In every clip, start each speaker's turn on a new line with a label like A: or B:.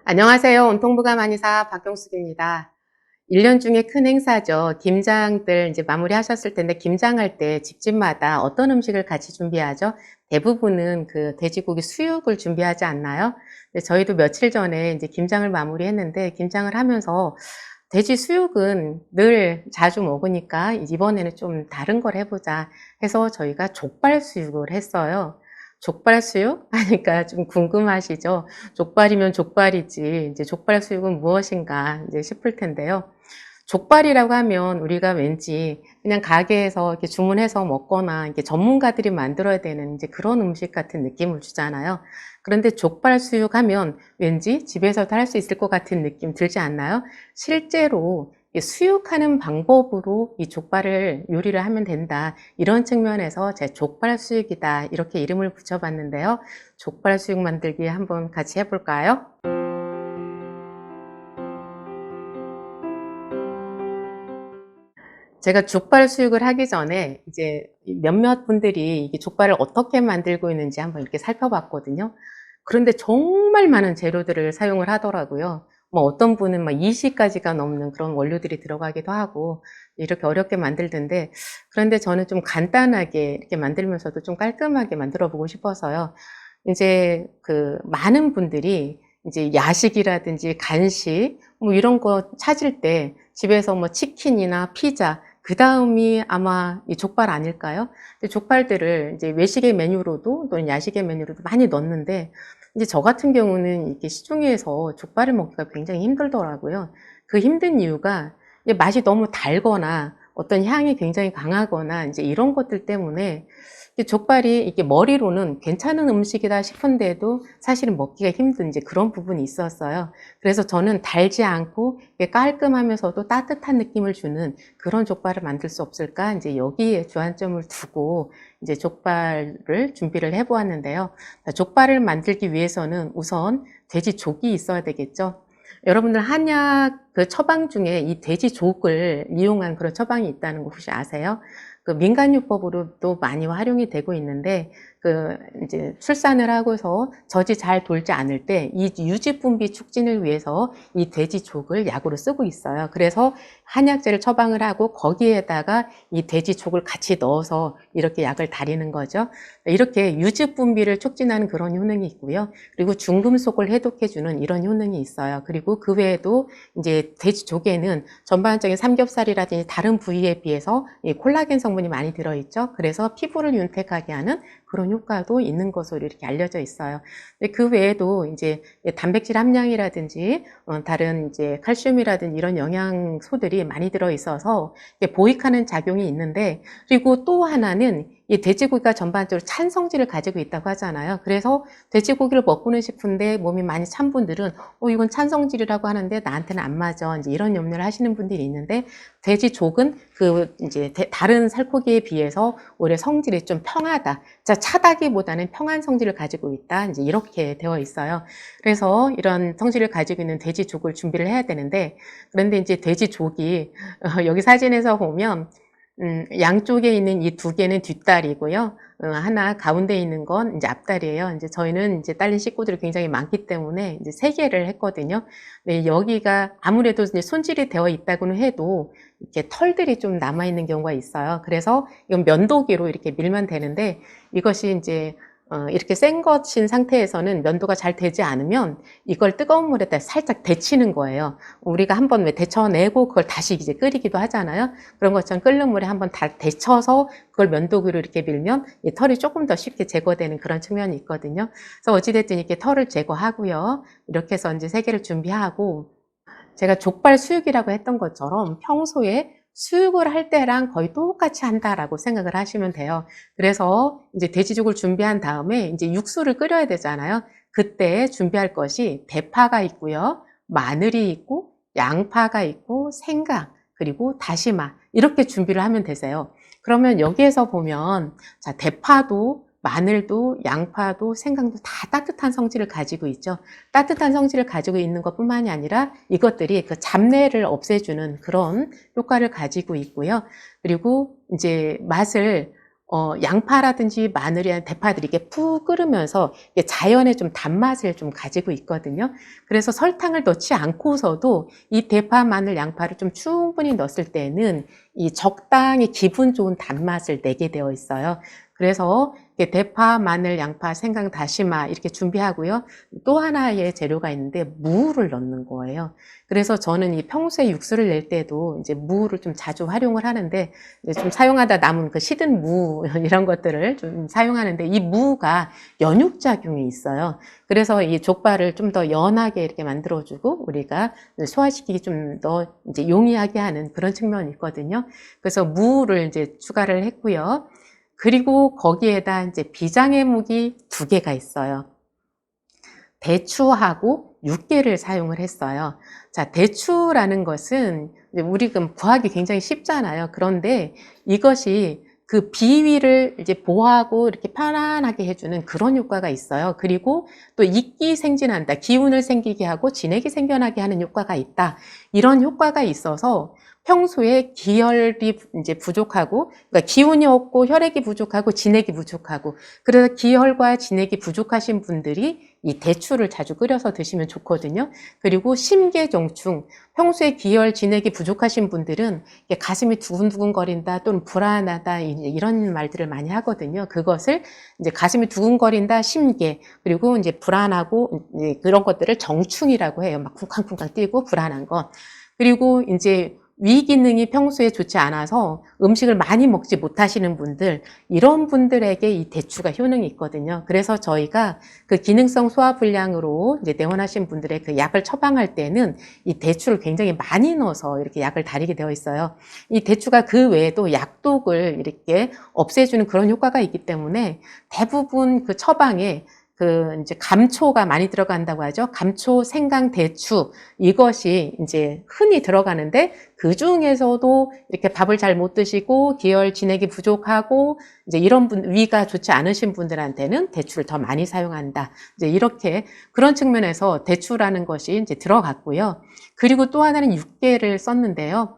A: 안녕하세요. 온통부감 한의사 박경숙입니다. 1년 중에 큰 행사죠. 김장들 이제 마무리하셨을 텐데 김장할 때 집집마다 어떤 음식을 같이 준비하죠? 대부분은 그 돼지고기 수육을 준비하지 않나요? 근데 저희도 며칠 전에 이제 김장을 마무리했는데 김장을 하면서 돼지 수육은 늘 자주 먹으니까 이번에는 좀 다른 걸 해보자 해서 저희가 족발 수육을 했어요. 족발 수육? 하니까 좀 궁금하시죠? 족발이면 족발이지, 이제 족발 수육은 무엇인가 이제 싶을 텐데요. 족발이라고 하면 우리가 왠지 그냥 가게에서 이렇게 주문해서 먹거나 이렇게 전문가들이 만들어야 되는 이제 그런 음식 같은 느낌을 주잖아요. 그런데 족발 수육 하면 왠지 집에서도 할 수 있을 것 같은 느낌 들지 않나요? 실제로 이 수육하는 방법으로 이 족발을 요리를 하면 된다. 이런 측면에서 제 족발 수육이다. 이렇게 이름을 붙여봤는데요. 족발 수육 만들기 한번 같이 해볼까요? 제가 족발 수육을 하기 전에 이제 몇몇 분들이 이게 족발을 어떻게 만들고 있는지 한번 이렇게 살펴봤거든요. 그런데 정말 많은 재료들을 사용을 하더라고요. 뭐 어떤 분은 막 20가지가 넘는 그런 원료들이 들어가기도 하고 이렇게 어렵게 만들던데, 그런데 저는 좀 간단하게 이렇게 만들면서도 좀 깔끔하게 만들어 보고 싶어서요. 이제 그 많은 분들이 이제 야식이라든지 간식 뭐 이런 거 찾을 때 집에서 뭐 치킨이나 피자, 그 다음이 아마 이 족발 아닐까요? 족발들을 이제 외식의 메뉴로도 또는 야식의 메뉴로도 많이 넣는데, 이제 저 같은 경우는 이렇게 시중에서 족발을 먹기가 굉장히 힘들더라고요. 그 힘든 이유가 이게 맛이 너무 달거나 어떤 향이 굉장히 강하거나 이제 이런 것들 때문에 족발이 이게 머리로는 괜찮은 음식이다 싶은데도 사실은 먹기가 힘든 이제 그런 부분이 있었어요. 그래서 저는 달지 않고 깔끔하면서도 따뜻한 느낌을 주는 그런 족발을 만들 수 없을까? 이제 여기에 주안점을 두고 이제 족발을 준비를 해 보았는데요. 족발을 만들기 위해서는 우선 돼지족이 있어야 되겠죠. 여러분들 한약 그 처방 중에 이 돼지족을 이용한 그런 처방이 있다는 거 혹시 아세요? 그 민간요법으로도 많이 활용이 되고 있는데, 그 이제 출산을 하고서 젖이 잘 돌지 않을 때 이 유지분비 촉진을 위해서 이 돼지족을 약으로 쓰고 있어요. 그래서 한약재를 처방을 하고 거기에다가 이 돼지족을 같이 넣어서 이렇게 약을 다리는 거죠. 이렇게 유지분비를 촉진하는 그런 효능이 있고요. 그리고 중금속을 해독해주는 이런 효능이 있어요. 그리고 그 외에도 이제 돼지족에는 전반적인 삼겹살이라든지 다른 부위에 비해서 이 콜라겐 성분이 많이 들어있죠. 그래서 피부를 윤택하게 하는 그런 효과도 있는 것으로 이렇게 알려져 있어요. 그 외에도 이제 단백질 함량이라든지 다른 이제 칼슘이라든지 이런 영양소들이 많이 들어 있어서 보익하는 작용이 있는데, 그리고 또 하나는 이 돼지고기가 전반적으로 찬 성질을 가지고 있다고 하잖아요. 그래서 돼지고기를 먹고는 싶은데 몸이 많이 찬 분들은 이건 찬 성질이라고 하는데 나한테는 안 맞아. 이제 이런 염려를 하시는 분들이 있는데, 돼지족은 그 이제 다른 살코기에 비해서 오히려 성질이 좀 평하다. 자, 차다기보다는 평한 성질을 가지고 있다. 이제 이렇게 되어 있어요. 그래서 이런 성질을 가지고 있는 돼지족을 준비를 해야 되는데, 그런데 이제 돼지족이 여기 사진에서 보면 양쪽에 있는 이 두 개는 뒷다리고요. 하나 가운데 있는 건 이제 앞다리예요. 이제 저희는 이제 딸린 식구들이 굉장히 많기 때문에 이제 세 개를 했거든요. 네, 여기가 아무래도 이제 손질이 되어 있다고는 해도 이렇게 털들이 좀 남아 있는 경우가 있어요. 그래서 이건 면도기로 이렇게 밀면 되는데, 이것이 이제 이렇게 센 것인 상태에서는 면도가 잘 되지 않으면 이걸 뜨거운 물에다 살짝 데치는 거예요. 우리가 한번 왜 데쳐내고 그걸 다시 이제 끓이기도 하잖아요. 그런 것처럼 끓는 물에 한번 다 데쳐서 그걸 면도기로 이렇게 밀면 이 털이 조금 더 쉽게 제거되는 그런 측면이 있거든요. 그래서 어찌됐든 이렇게 털을 제거하고요. 이렇게 해서 이제 세 개를 준비하고, 제가 족발 수육이라고 했던 것처럼 평소에 수육을 할 때랑 거의 똑같이 한다라고 생각을 하시면 돼요. 그래서 이제 돼지죽을 준비한 다음에 이제 육수를 끓여야 되잖아요. 그때 준비할 것이 대파가 있고요. 마늘이 있고, 양파가 있고, 생강, 그리고 다시마. 이렇게 준비를 하면 되세요. 그러면 여기에서 보면, 자, 대파도 마늘도 양파도 생강도 다 따뜻한 성질을 가지고 있죠. 따뜻한 성질을 가지고 있는 것뿐만이 아니라 이것들이 그 잡내를 없애주는 그런 효과를 가지고 있고요. 그리고 이제 맛을 양파라든지 마늘이나 대파들이 이렇게 푹 끓으면서 이게 자연의 좀 단맛을 좀 가지고 있거든요. 그래서 설탕을 넣지 않고서도 이 대파, 마늘, 양파를 좀 충분히 넣었을 때는 이 적당히 기분 좋은 단맛을 내게 되어 있어요. 그래서 대파, 마늘, 양파, 생강, 다시마 이렇게 준비하고요. 또 하나의 재료가 있는데 무를 넣는 거예요. 그래서 저는 이 평소에 육수를 낼 때도 이제 무를 좀 자주 활용을 하는데 이제 좀 사용하다 남은 그 시든 무 이런 것들을 좀 사용하는데 이 무가 연육작용이 있어요. 그래서 이 족발을 좀 더 연하게 이렇게 만들어주고 우리가 소화시키기 좀 더 이제 용이하게 하는 그런 측면이 있거든요. 그래서 무를 이제 추가를 했고요. 그리고 거기에다 이제 비장의 무기 2개가 있어요. 대추하고 육개를 사용을 했어요. 자, 대추라는 것은 우리 구하기 굉장히 쉽잖아요. 그런데 이것이 그 비위를 이제 보호하고 이렇게 편안하게 해주는 그런 효과가 있어요. 그리고 또 이끼 생진한다. 기운을 생기게 하고 진액이 생겨나게 하는 효과가 있다. 이런 효과가 있어서 평소에 기혈이 이제 부족하고, 그러니까 기운이 없고 혈액이 부족하고 진액이 부족하고, 그래서 기혈과 진액이 부족하신 분들이 이 대추를 자주 끓여서 드시면 좋거든요. 그리고 심계종충, 평소에 기혈, 진액이 부족하신 분들은 가슴이 두근두근거린다 또는 불안하다 이런 말들을 많이 하거든요. 그것을 이제 가슴이 두근거린다, 심계, 그리고 이제 불안하고 이제 그런 것들을 정충이라고 해요. 막 쿵쾅쿵쾅 뛰고 불안한 것. 그리고 이제 위 기능이 평소에 좋지 않아서 음식을 많이 먹지 못하시는 분들, 이런 분들에게 이 대추가 효능이 있거든요. 그래서 저희가 그 기능성 소화불량으로 이제 내원하신 분들의 그 약을 처방할 때는 이 대추를 굉장히 많이 넣어서 이렇게 약을 다리게 되어 있어요. 이 대추가 그 외에도 약독을 이렇게 없애주는 그런 효과가 있기 때문에 대부분 그 처방에 그 이제 감초가 많이 들어간다고 하죠. 감초, 생강, 대추 이것이 이제 흔히 들어가는데 그 중에서도 이렇게 밥을 잘 못 드시고 기혈 진액이 부족하고 이제 이런 위가 좋지 않으신 분들한테는 대추를 더 많이 사용한다. 이제 이렇게 그런 측면에서 대추라는 것이 이제 들어갔고요. 그리고 또 하나는 육개를 썼는데요.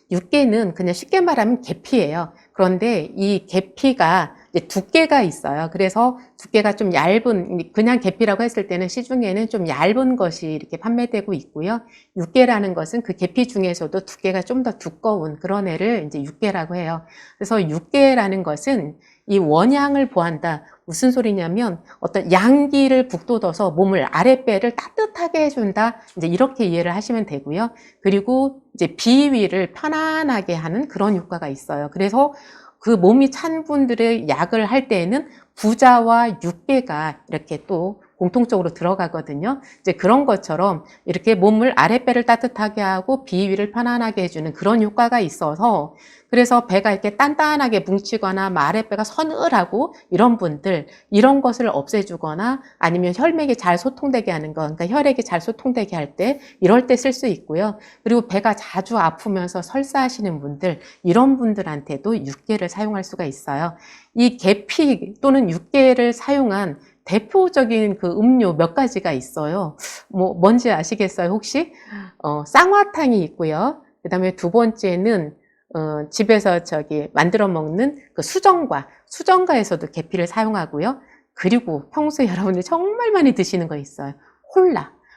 A: 육개는 그냥 쉽게 말하면 계피예요. 그런데 이 계피가 이제 두께가 있어요. 그래서 두께가 좀 얇은, 그냥 계피라고 했을 때는 시중에는 좀 얇은 것이 이렇게 판매되고 있고요. 육개라는 것은 그 계피 중에서도 두께가 좀 더 두꺼운 그런 애를 이제 육개라고 해요. 그래서 육개라는 것은 이 원양을 보한다. 무슨 소리냐면 어떤 양기를 북돋워서 몸을 아랫배를 따뜻하게 해준다. 이제 이렇게 이해를 하시면 되고요. 그리고 이제 비위를 편안하게 하는 그런 효과가 있어요. 그래서 그 몸이 찬 분들의 약을 할 때에는 부자와 육개가 이렇게 또 공통적으로 들어가거든요. 이제 그런 것처럼 이렇게 몸을 아랫배를 따뜻하게 하고 비위를 편안하게 해주는 그런 효과가 있어서 그래서 배가 이렇게 단단하게 뭉치거나 아랫배가 서늘하고 이런 분들 이런 것을 없애주거나 아니면 혈맥이 잘 소통되게 하는 거, 그러니까 혈액이 잘 소통되게 할 때 이럴 때 쓸 수 있고요. 그리고 배가 자주 아프면서 설사하시는 분들 이런 분들한테도 육개를 사용할 수가 있어요. 이 계피 또는 육개를 사용한 대표적인 그 음료 몇 가지가 있어요. 뭔지 아시겠어요, 혹시? 쌍화탕이 있고요. 그 다음에 두 번째는, 집에서 만들어 먹는 그 수정과에서도 계피를 사용하고요. 그리고 평소에 여러분들이 정말 많이 드시는 거 있어요.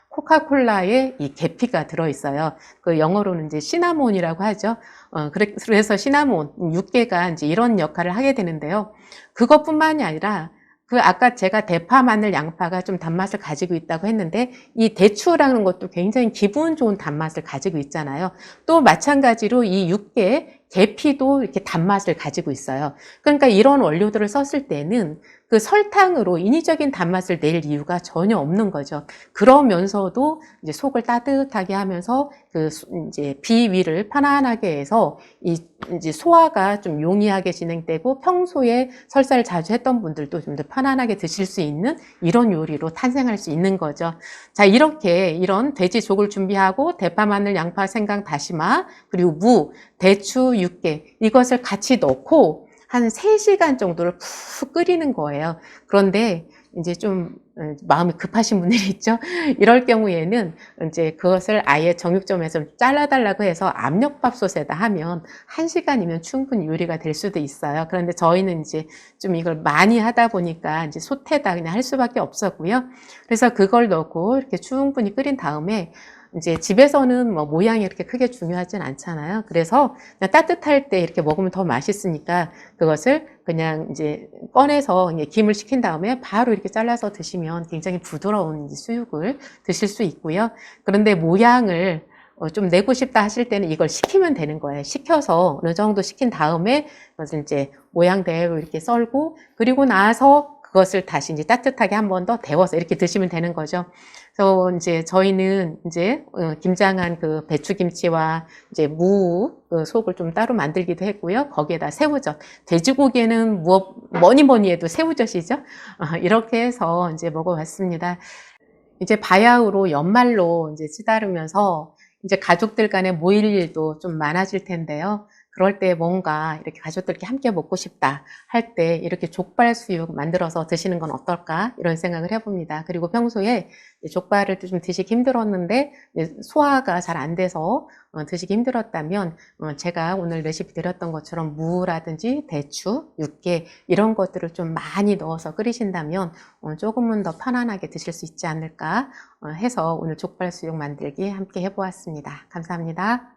A: 코카콜라에 이 계피가 들어있어요. 그 영어로는 이제 시나몬이라고 하죠. 그래서 시나몬, 육개가 이제 이런 역할을 하게 되는데요. 그것뿐만이 아니라 그 아까 제가 대파, 마늘, 양파가 좀 단맛을 가지고 있다고 했는데 이 대추라는 것도 굉장히 기분 좋은 단맛을 가지고 있잖아요. 또 마찬가지로 이 육개, 계피도 이렇게 단맛을 가지고 있어요. 그러니까 이런 원료들을 썼을 때는 그 설탕으로 인위적인 단맛을 낼 이유가 전혀 없는 거죠. 그러면서도 이제 속을 따뜻하게 하면서 그 이제 비위를 편안하게 해서 이제 소화가 좀 용이하게 진행되고 평소에 설사를 자주 했던 분들도 좀 더 편안하게 드실 수 있는 이런 요리로 탄생할 수 있는 거죠. 자, 이렇게 이런 돼지족을 준비하고 대파, 마늘, 양파, 생강, 다시마 그리고 무, 대추, 육개 이것을 같이 넣고 한 3시간 정도를 푹 끓이는 거예요. 그런데 이제 좀 마음이 급하신 분들이 있죠. 이럴 경우에는 이제 그것을 아예 정육점에서 잘라달라고 해서 압력밥솥에다 하면 1시간이면 충분히 요리가 될 수도 있어요. 그런데 저희는 이제 좀 이걸 많이 하다 보니까 이제 솥에다 그냥 할 수밖에 없었고요. 그래서 그걸 넣고 이렇게 충분히 끓인 다음에 이제 집에서는 뭐 모양이 이렇게 크게 중요하진 않잖아요. 그래서 그냥 따뜻할 때 이렇게 먹으면 더 맛있으니까 그것을 그냥 이제 꺼내서 김을 식힌 다음에 바로 이렇게 잘라서 드시면 굉장히 부드러운 수육을 드실 수 있고요. 그런데 모양을 좀 내고 싶다 하실 때는 이걸 식히면 되는 거예요. 식혀서 어느 정도 식힌 다음에 그것을 이제 모양대로 이렇게 썰고 그리고 나서 그것을 다시 이제 따뜻하게 한 번 더 데워서 이렇게 드시면 되는 거죠. 그래서 이제 저희는 이제 김장한 그 배추김치와 이제 무 속을 좀 따로 만들기도 했고요. 거기에다 새우젓. 돼지고기에는 뭐니 해도 새우젓이죠. 이렇게 해서 이제 먹어봤습니다. 이제 바야흐로 연말로 이제 치달으면서 이제 가족들 간에 모일 일도 좀 많아질 텐데요. 그럴 때 뭔가 이렇게 가족들끼리 함께 먹고 싶다 할 때 이렇게 족발수육 만들어서 드시는 건 어떨까 이런 생각을 해봅니다. 그리고 평소에 족발을 좀 드시기 힘들었는데 소화가 잘 안 돼서 드시기 힘들었다면 제가 오늘 레시피 드렸던 것처럼 무라든지 대추, 육개 이런 것들을 좀 많이 넣어서 끓이신다면 조금은 더 편안하게 드실 수 있지 않을까 해서 오늘 족발수육 만들기 함께 해보았습니다. 감사합니다.